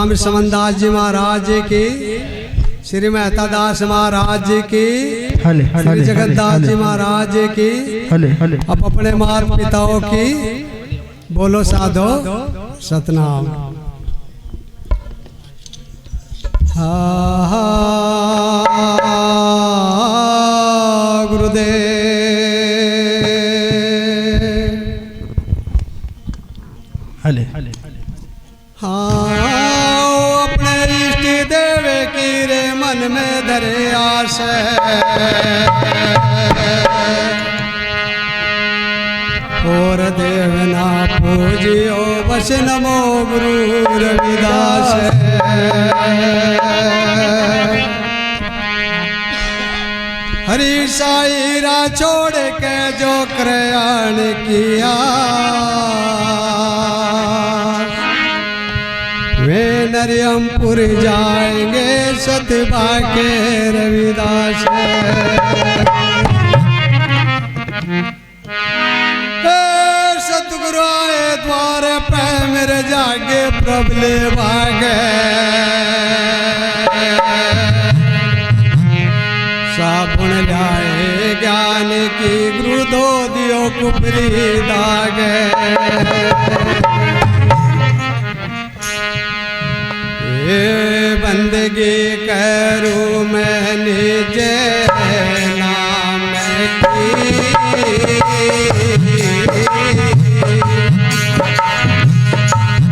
स्वामी समनदास जी महाराज की, श्री मेहता दास महाराज की, श्री जगन्नाथ जी महाराज की, अब अपने माता पिताओं की बोलो साधो सतनाम। गुरुदेव अपने इष्ट देव की रे मन में धरे आस, और देवना पूजियो बस नमो गुरु रविदास। हरि साईरा छोड़ के जो प्रयाण किया, वे नरियमपुर जाएंगे सतबा के रविदास। सतगुरु आए द्वार पे मेरे जागे प्रभले भागे, साबुन लाए ज्ञान की गुरु दो दियो कुपरी दागे। ये बंदगी करूँ मैं निज नाम की,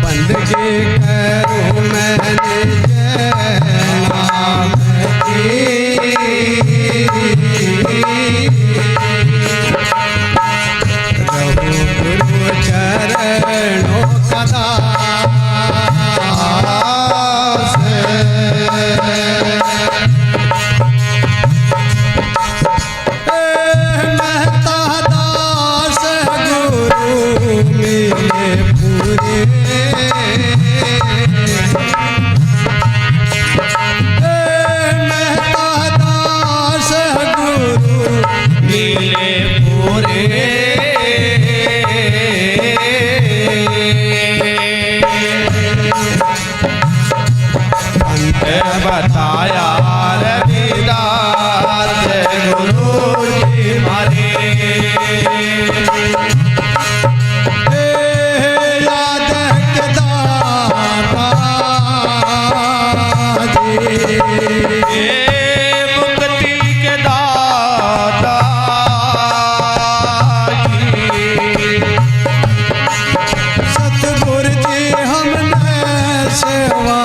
बंदगी करूँ मैं निज नाम की, रहूं गुरु चरणों का दास। मेहता दास गुरु मेरे पूरे, मेहता दास गुरु मेरे पूरे। बताया रविदास गुरु जी मारे, याद के दाता जी, मुक्ति के दाता जी। सतगुरु जी हमने सेवा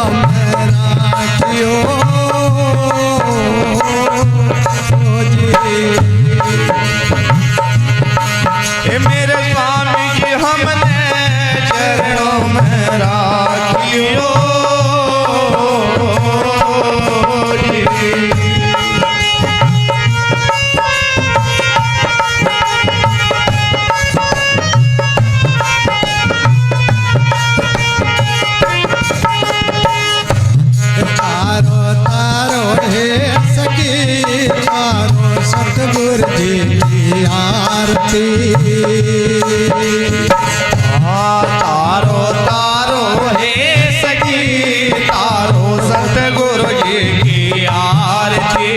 मेरे स्वामी जी हमने चरणों में राखियो जी। तारो तारो हे सखी तारो सतगुरु जी की आरती, तारो तारो हे सखी तारो सतगुरु जी की आरती,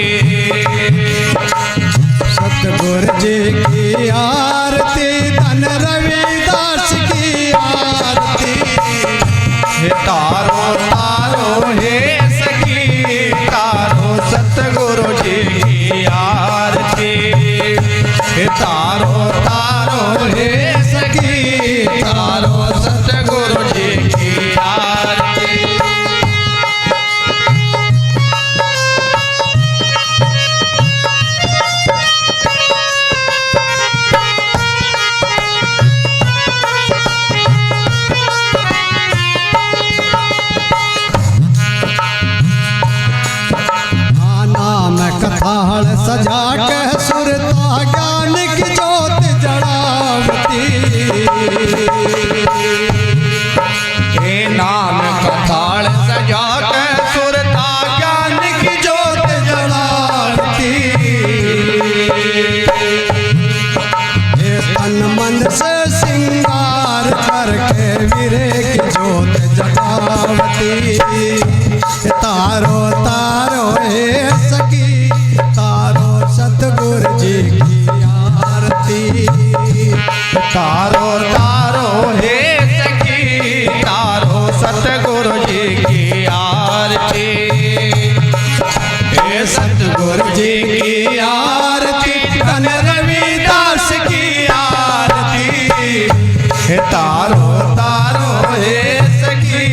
सतगुरु जी की आरती, धन रविदास की आरती। तारो तारो हे सखी तारो सतगुरु जी की आरती, तारो तारो हे सखी तारो सतगुरु जी की आरती। कथाल सजा के सुरता ज्ञान की जोत जड़ावती, हे नाम कथाल सजा के सुरता ज्ञान की जोत जड़ावती। हे तन मन से सिंगार करके वीरे की जोत जगावती, जी की आरती, हे सतगुरु जी की आरती, धन रविदास की आरती, हे तारो तारो हे सखी,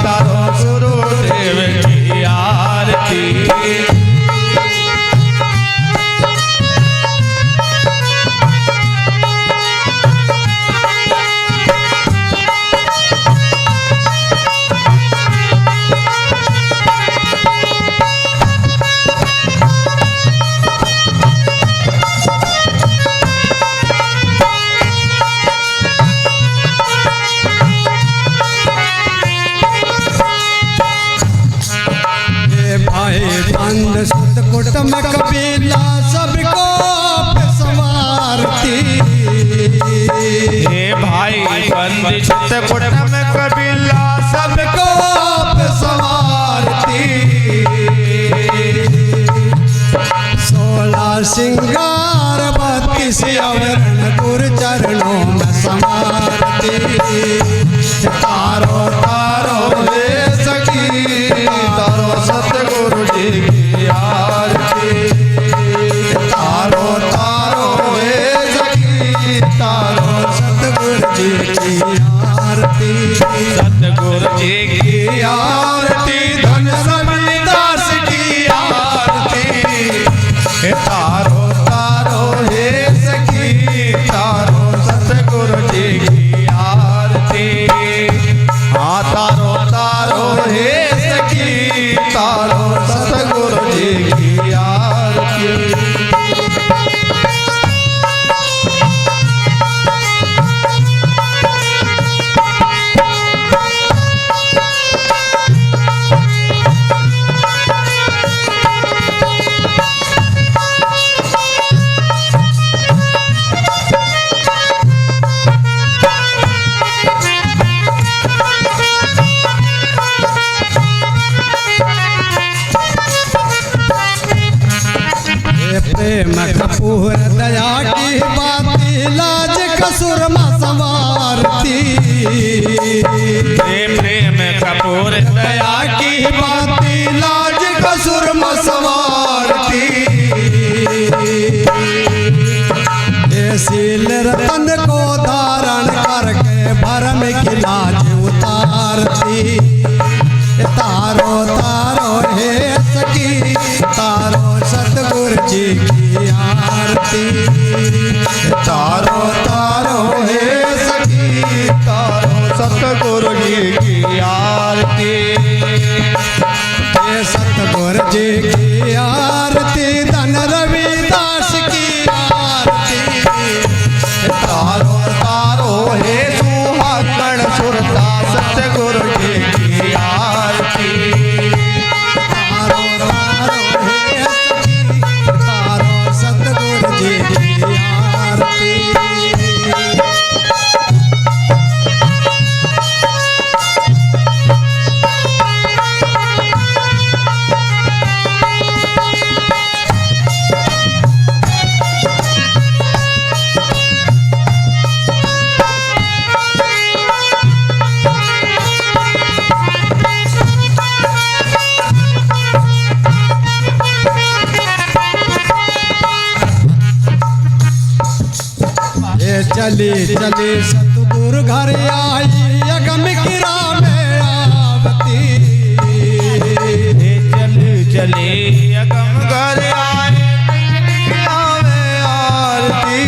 तारो गुरुदेव की आरती। बंद सुत कुटुंब कबीला सबको संवारती, हे भाई बंद सुत कुटुंब कबीला सबको संवारती, 16 सिंगार 32 आवरण गुरु चरणों में समारती, तारो तारो हे सखी, तारो सतगुरु जी की आरती, तारो तारो हे सखी, तारो सतगुरु जी की आरती, सतगुरु जी की आरती, धन रविदास की आरती, हे तारो तारो हे सखी, तारो सतगुरु जी की आरती, हाँ तारो तारो हे सखी, तारो सतगुरु जी की आरती। प्रेम कपूर दया की बाती, लाज कसूर मा संवारती, प्रेम कपूर दया की बाती, लाज कसूर मा संवारती, शील रतन को धारण करके भरम की लाज उतारती, तारो तारो हे सखी, तारो सतगुरु जी की आरती, तारो तारो हे सखी, तारो सतगुरु जी की आरती, हे सतगुरु जी की आरती, धन रविदास की आरती, तारो तारो हे सुहागण सुरता, सतगुरु जी की आरती, तारो तारो हे सखी, तारो सतगुरु जी की आरती। चली चली सतगुरु घर आई, अगम किरा में आवती, चली चली अगम घर आए, आरती,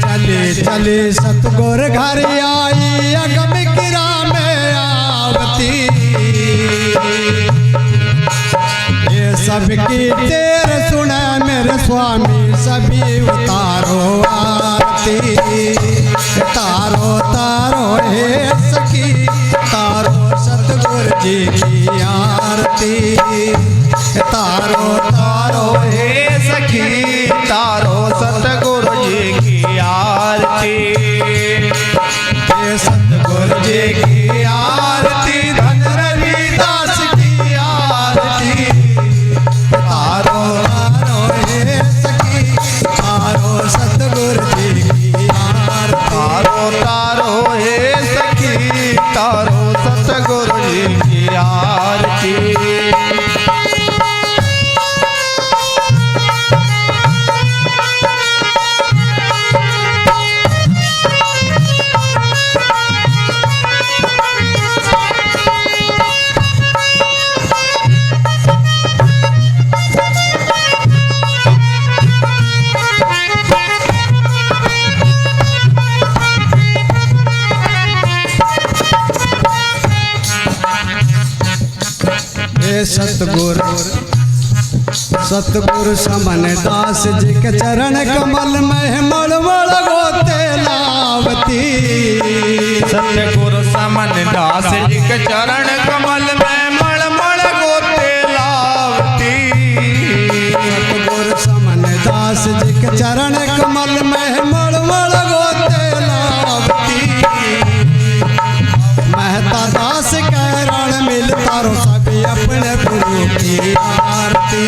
चली चली सतगुरु घर आई, अगम किरा में आवती, ये सबकी तेर सुने मेरे स्वामी, सभी उतारो आरती, तारो तारो हे सखी, तारो सतगुरु जी की आरती, तारो तारो हे सखी, तारो सतगुरु जी की आरती, हे सतगुरु जी की आरती, धन रविदास की आरती, तारो तारो हे सखी, तारो सतगुरु जी की आरती, तारो तारो हे सखी, तारो सतगुरु जी की आरती। सतगुरु समन दास जी के चरण कमल में मलमल गोते लावती। सतगुरु समन दास जी के चरण कमल में मलमल गोते लावती। सतगुरु समन दास जी के चरण कमल में मलमल गोते लावती। महता दास के रण मिल तारो सभी अपने गुरु की आरती।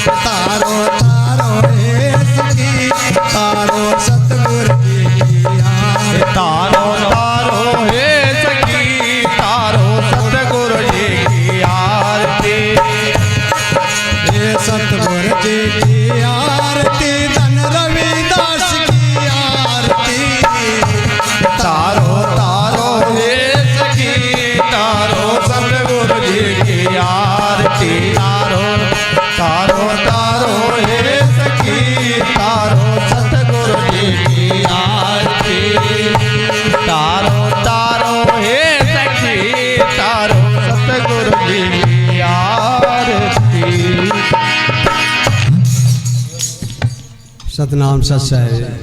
तारो तारो हे सखी तारो सतगुरु जी की आरती। तारो तारो हे सखी तारो सतगुरु जी की आरती। हे सतगुरु जी की आरती धन रविदास की आरती। तारो तारो हे सखी तारो सतगुरु जी की आरती। तारो तारो तारो हे सखी तारो सतगुरु जी की आरती। तारो तारो हे सखी तारो सतगुरु जी की आरती। सतनाम सच है।